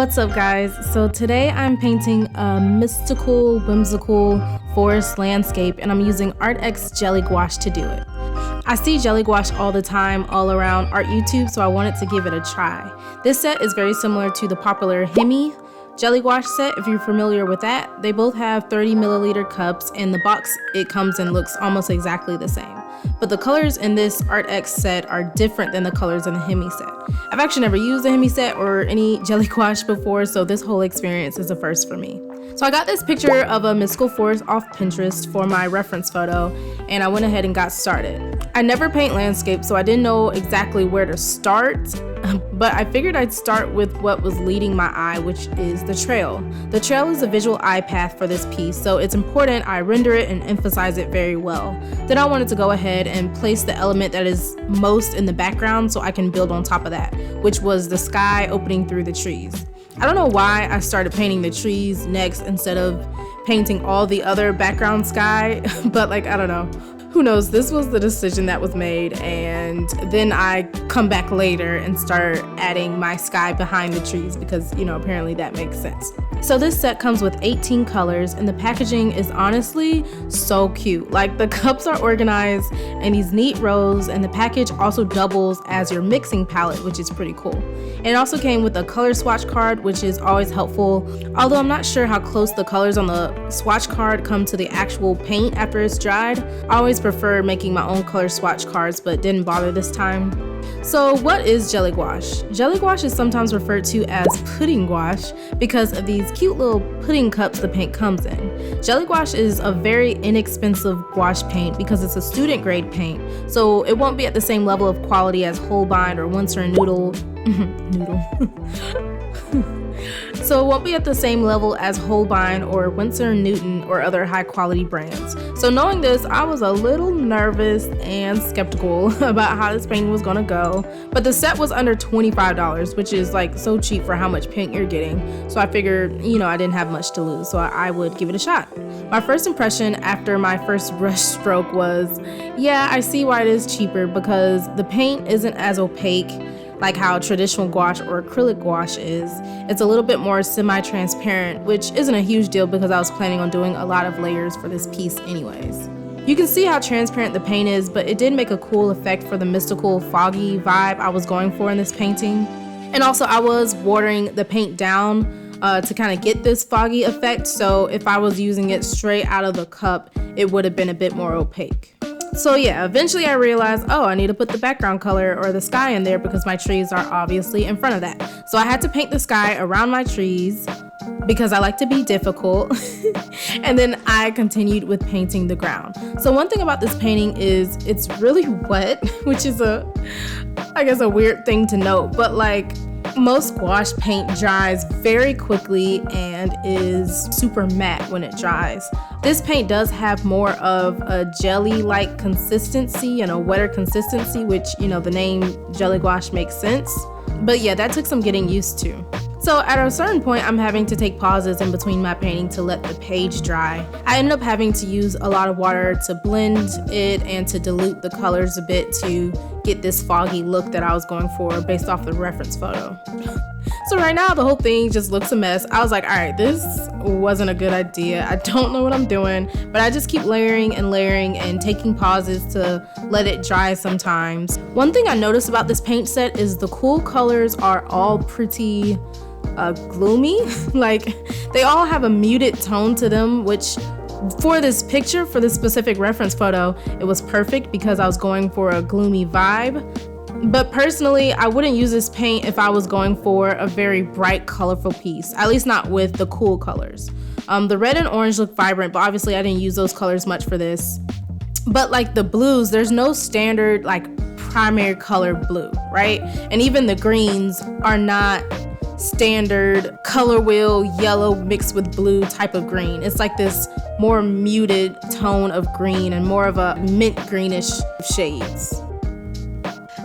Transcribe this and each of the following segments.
What's up, guys? So today I'm painting a mystical, whimsical forest landscape, and I'm using Arrtx Jelly Gouache to do it. I see Jelly Gouache all the time all around art YouTube, so I wanted to give it a try. This set is very similar to the popular Himi Jelly Gouache set, if you're familiar with that. They both have 30 milliliter cups, and the box it comes in looks almost exactly the same. But the colors in this Arrtx set are different than the colors in the Himi set. I've actually never used a Himi set or any Jelly Gouache before, so this whole experience is a first for me. So I got this picture of a mystical forest off Pinterest for my reference photo, and I went ahead and got started. I never paint landscapes, so I didn't know exactly where to start, but I figured I'd start with what was leading my eye, which is the trail. The trail is a visual eye path for this piece, so it's important I render it and emphasize it very well. Then I wanted to go ahead and place the element that is most in the background so I can build on top of that, which was the sky opening through the trees. I don't know why I started painting the trees next instead of painting all the other background sky, but I don't know. Who knows? This was the decision that was made, and then I come back later and start adding my sky behind the trees because, apparently that makes sense. So this set comes with 18 colors, and the packaging is honestly so cute. The cups are organized in these neat rows, and the package also doubles as your mixing palette, which is pretty cool. And it also came with a color swatch card, which is always helpful, although I'm not sure how close the colors on the swatch card come to the actual paint after it's dried. I always prefer making my own color swatch cards, but didn't bother this time. So what is Jelly Gouache? Jelly Gouache is sometimes referred to as pudding gouache because of these cute little pudding cups the paint comes in. Jelly Gouache is a very inexpensive gouache paint because it's a student grade paint, so it won't be at the same level of quality as Holbein or Winsor & Newton. So it won't be at the same level as Holbein or Winsor & Newton or other high quality brands. So knowing this, I was a little nervous and skeptical about how this painting was gonna go, but the set was under $25, which is so cheap for how much paint you're getting. So I figured, I didn't have much to lose, so I would give it a shot. My first impression after my first brush stroke was, yeah, I see why it is cheaper because the paint isn't as opaque like how traditional gouache or acrylic gouache is. It's a little bit more semi-transparent, which isn't a huge deal because I was planning on doing a lot of layers for this piece anyways. You can see how transparent the paint is, but it did make a cool effect for the mystical, foggy vibe I was going for in this painting. And also I was watering the paint down to kind of get this foggy effect, so if I was using it straight out of the cup, it would have been a bit more opaque. So yeah, eventually I realized, I need to put the background color or the sky in there because my trees are obviously in front of that. So I had to paint the sky around my trees because I like to be difficult. And then I continued with painting the ground. So one thing about this painting is it's really wet, which is a weird thing to note, but most gouache paint dries very quickly and is super matte when it dries. This paint does have more of a jelly-like consistency and a wetter consistency, which, the name Jelly Gouache makes sense. But yeah, that took some getting used to. So at a certain point, I'm having to take pauses in between my painting to let the page dry. I ended up having to use a lot of water to blend it and to dilute the colors a bit to get this foggy look that I was going for based off the reference photo. So right now, the whole thing just looks a mess. I was like, all right, this wasn't a good idea. I don't know what I'm doing, but I just keep layering and taking pauses to let it dry sometimes. One thing I noticed about this paint set is the cool colors are all pretty gloomy. They all have a muted tone to them, which for this picture, for this specific reference photo, it was perfect because I was going for a gloomy vibe. But personally, I wouldn't use this paint if I was going for a very bright, colorful piece, at least not with the cool colors. The red and orange look vibrant, but obviously I didn't use those colors much for this. But like the blues, there's no standard like primary color blue, right? And even the greens are not standard color wheel yellow mixed with blue type of green. It's like this more muted tone of green and more of a mint greenish shades.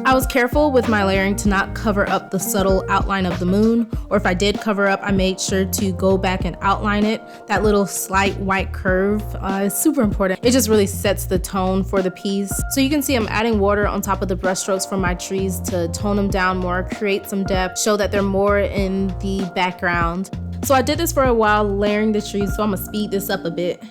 I was careful with my layering to not cover up the subtle outline of the moon, or if I did cover up, I made sure to go back and outline it. That little slight white curve is super important. It just really sets the tone for the piece. So you can see I'm adding water on top of the brush strokes for my trees to tone them down more, create some depth, show that they're more in the background. So I did this for a while, layering the trees, so I'm gonna speed this up a bit.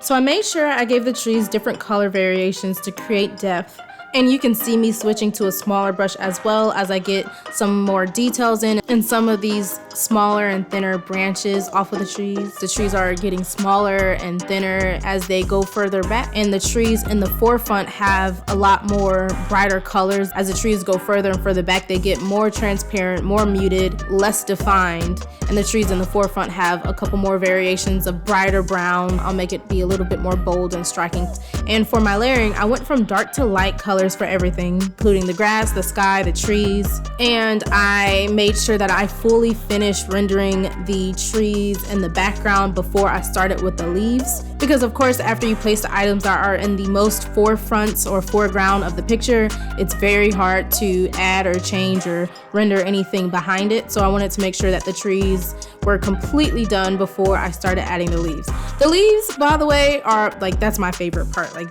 So I made sure I gave the trees different color variations to create depth. And you can see me switching to a smaller brush as well as I get some more details in and some of these smaller and thinner branches off of the trees. The trees are getting smaller and thinner as they go further back, and the trees in the forefront have a lot more brighter colors. As the trees go further and further back, they get more transparent, more muted, less defined, and the trees in the forefront have a couple more variations of brighter brown. I'll make it be a little bit more bold and striking. And for my layering, I went from dark to light colors for everything, including the grass, the sky, the trees, and I made sure that I fully finished rendering the trees in the background before I started with the leaves. Because of course, after you place the items that are in the most forefronts or foreground of the picture, it's very hard to add or change or render anything behind it. So I wanted to make sure that the trees were completely done before I started adding the leaves. The leaves, by the way, are like, that's my favorite part. Like,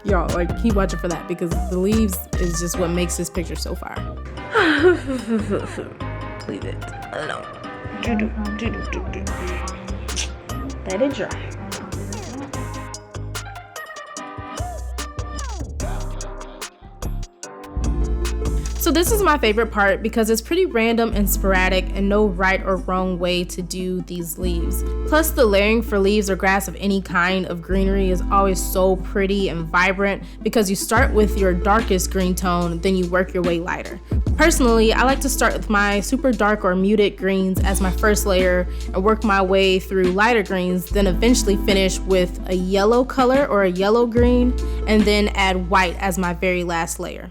y'all, like, keep watching for that because the leaves is just what makes this picture so fire. Leave it alone. Let it dry. So this is my favorite part because it's pretty random and sporadic and no right or wrong way to do these leaves. Plus the layering for leaves or grass of any kind of greenery is always so pretty and vibrant because you start with your darkest green tone, then you work your way lighter. Personally, I like to start with my super dark or muted greens as my first layer and work my way through lighter greens, then eventually finish with a yellow color or a yellow green, and then add white as my very last layer.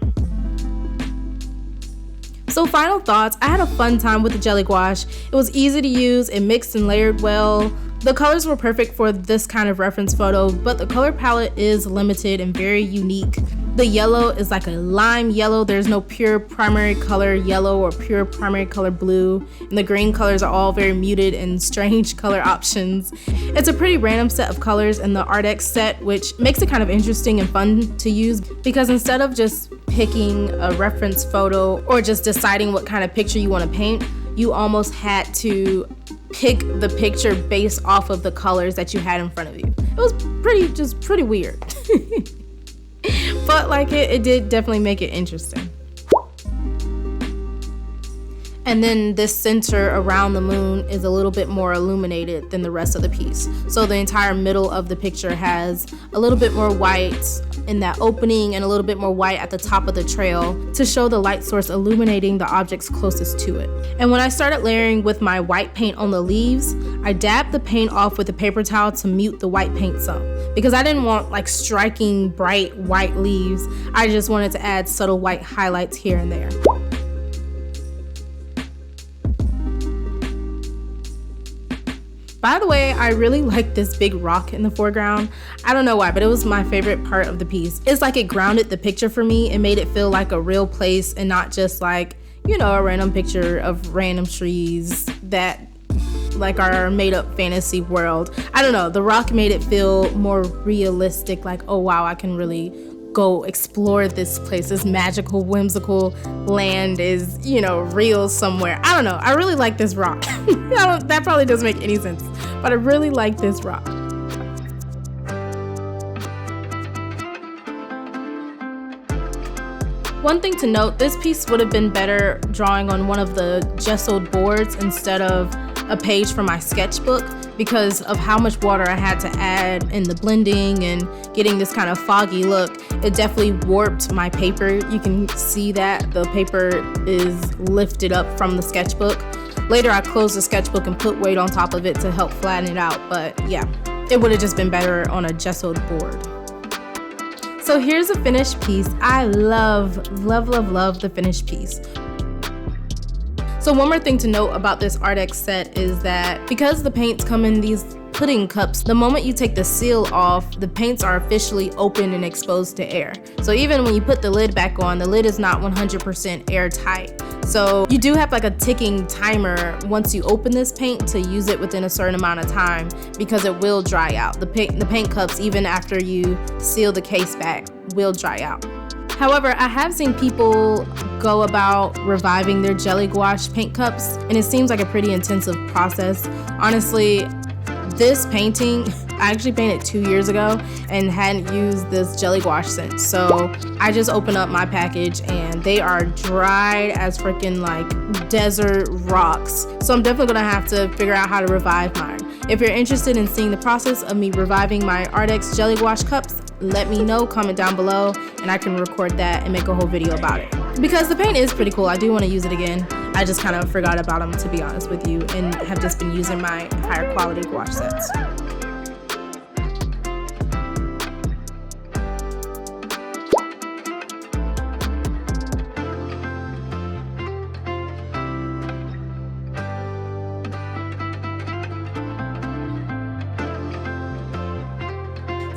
So final thoughts, I had a fun time with the jelly gouache. It was easy to use, it mixed and layered well. The colors were perfect for this kind of reference photo, but the color palette is limited and very unique. The yellow is like a lime yellow. There's no pure primary color yellow or pure primary color blue. And the green colors are all very muted and strange color options. It's a pretty random set of colors in the Arrtx set, which makes it kind of interesting and fun to use because instead of just picking a reference photo or just deciding what kind of picture you want to paint, you almost had to pick the picture based off of the colors that you had in front of you. It was pretty weird. But like it did definitely make it interesting. And then this center around the moon is a little bit more illuminated than the rest of the piece. So the entire middle of the picture has a little bit more white in that opening and a little bit more white at the top of the trail to show the light source illuminating the objects closest to it. And when I started layering with my white paint on the leaves, I dabbed the paint off with a paper towel to mute the white paint some because I didn't want like striking bright white leaves. I just wanted to add subtle white highlights here and there. By the way, I really like this big rock in the foreground. I don't know why, but it was my favorite part of the piece. It's like it grounded the picture for me. It made it feel like a real place and not just like, you know, a random picture of random trees that like our made up fantasy world. I don't know, the rock made it feel more realistic, like, oh wow, I can really go explore this place. This magical, whimsical land is, you know, real somewhere. I don't know. I really like this rock. That probably doesn't make any sense, but I really like this rock. One thing to note, this piece would have been better drawing on one of the gessoed boards instead of a page from my sketchbook because of how much water I had to add in the blending and getting this kind of foggy look. It definitely warped my paper. You can see that the paper is lifted up from the sketchbook. Later I closed the sketchbook and put weight on top of it to help flatten it out, but yeah, it would have just been better on a gessoed board. So here's a finished piece. I love the finished piece. So one more thing to note about this Arrtx set is that because the paints come in these pudding cups, the moment you take the seal off, the paints are officially open and exposed to air. So even when you put the lid back on, the lid is not 100% airtight. So you do have like a ticking timer once you open this paint to use it within a certain amount of time because it will dry out. The paint cups, even after you seal the case back, will dry out. However, I have seen people go about reviving their jelly gouache paint cups, and it seems like a pretty intensive process. Honestly, this painting, I actually painted 2 years ago and hadn't used this jelly gouache since. So I just opened up my package and they are dried as freaking like desert rocks. So I'm definitely gonna have to figure out how to revive mine. If you're interested in seeing the process of me reviving my Arrtx Jelly Gouache cups, let me know, comment down below, and I can record that and make a whole video about it. Because the paint is pretty cool, I do want to use it again. I just kind of forgot about them, to be honest with you, and have just been using my higher quality gouache sets.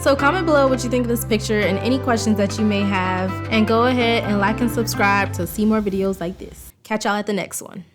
So comment below what you think of this picture and any questions that you may have, and go ahead and like and subscribe to see more videos like this. Catch y'all at the next one.